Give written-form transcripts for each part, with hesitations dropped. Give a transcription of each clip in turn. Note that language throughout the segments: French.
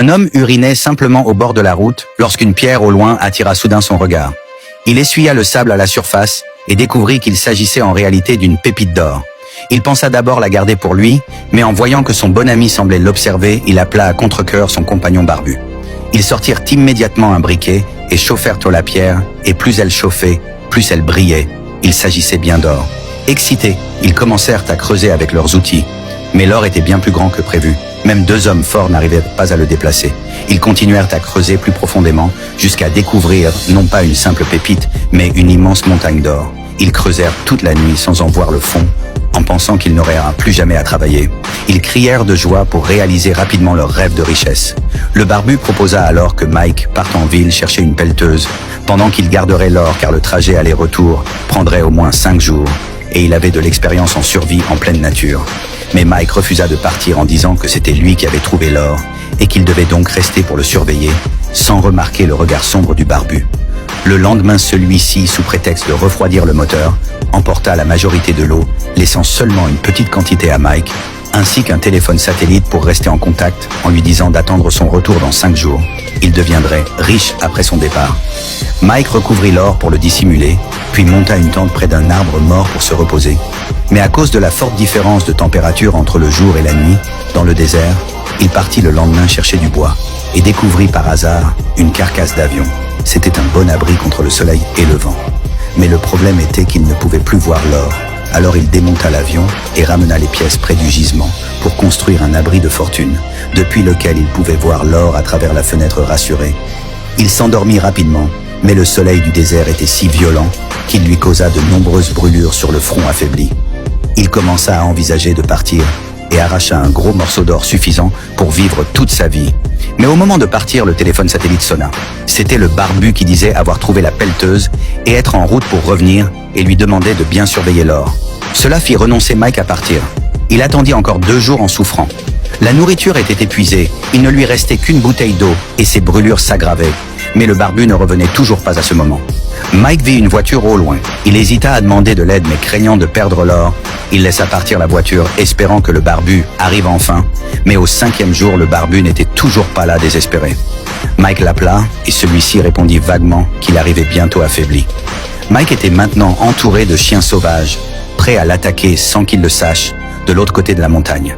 Un homme urinait simplement au bord de la route lorsqu'une pierre au loin attira soudain son regard. Il essuya le sable à la surface et découvrit qu'il s'agissait en réalité d'une pépite d'or. Il pensa d'abord la garder pour lui, mais en voyant que son bon ami semblait l'observer, il appela à contre-cœur son compagnon barbu. Ils sortirent immédiatement un briquet et chauffèrent la pierre, et plus elle chauffait, plus elle brillait. Il s'agissait bien d'or. Excités, ils commencèrent à creuser avec leurs outils. Mais l'or était bien plus grand que prévu. Même 2 hommes forts n'arrivaient pas à le déplacer. Ils continuèrent à creuser plus profondément jusqu'à découvrir non pas une simple pépite, mais une immense montagne d'or. Ils creusèrent toute la nuit sans en voir le fond, en pensant qu'ils n'auraient plus jamais à travailler. Ils crièrent de joie pour réaliser rapidement leur rêve de richesse. Le barbu proposa alors que Mike parte en ville chercher une pelleteuse, pendant qu'il garderait l'or car le trajet aller-retour prendrait au moins 5 jours, et il avait de l'expérience en survie en pleine nature. Mais Mike refusa de partir en disant que c'était lui qui avait trouvé l'or, et qu'il devait donc rester pour le surveiller, sans remarquer le regard sombre du barbu. Le lendemain, celui-ci, sous prétexte de refroidir le moteur, emporta la majorité de l'eau, laissant seulement une petite quantité à Mike, ainsi qu'un téléphone satellite pour rester en contact en lui disant d'attendre son retour dans 5 jours. Il deviendrait riche après son départ. Mike recouvrit l'or pour le dissimuler, puis monta une tente près d'un arbre mort pour se reposer. Mais à cause de la forte différence de température entre le jour et la nuit, dans le désert, il partit le lendemain chercher du bois et découvrit par hasard une carcasse d'avion. C'était un bon abri contre le soleil et le vent. Mais le problème était qu'il ne pouvait plus voir l'or. Alors il démonta l'avion et ramena les pièces près du gisement pour construire un abri de fortune, depuis lequel il pouvait voir l'or à travers la fenêtre rassurée. Il s'endormit rapidement, mais le soleil du désert était si violent qu'il lui causa de nombreuses brûlures sur le front affaibli. Il commença à envisager de partir et arracha un gros morceau d'or suffisant pour vivre toute sa vie. Mais au moment de partir, le téléphone satellite sonna. C'était le barbu qui disait avoir trouvé la pelleteuse et être en route pour revenir et lui demandait de bien surveiller l'or. Cela fit renoncer Mike à partir. Il attendit encore 2 jours en souffrant. La nourriture était épuisée, il ne lui restait qu'une bouteille d'eau et ses brûlures s'aggravaient. Mais le barbu ne revenait toujours pas à ce moment. Mike vit une voiture au loin. Il hésita à demander de l'aide mais craignant de perdre l'or, il laissa partir la voiture espérant que le barbu arrive enfin. Mais au 5e jour, le barbu n'était toujours pas là, désespéré. Mike l'appela et celui-ci répondit vaguement qu'il arrivait bientôt affaibli. Mike était maintenant entouré de chiens sauvages, prêts à l'attaquer sans qu'il le sache, de l'autre côté de la montagne.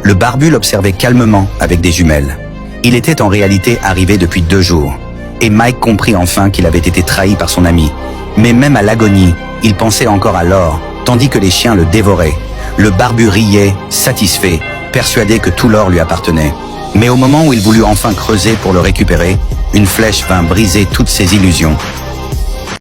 Le barbu l'observait calmement avec des jumelles. Il était en réalité arrivé depuis 2 jours. Et Mike comprit enfin qu'il avait été trahi par son ami. Mais même à l'agonie, il pensait encore à l'or, tandis que les chiens le dévoraient. Le barbu riait, satisfait, persuadé que tout l'or lui appartenait. Mais au moment où il voulut enfin creuser pour le récupérer, une flèche vint briser toutes ses illusions.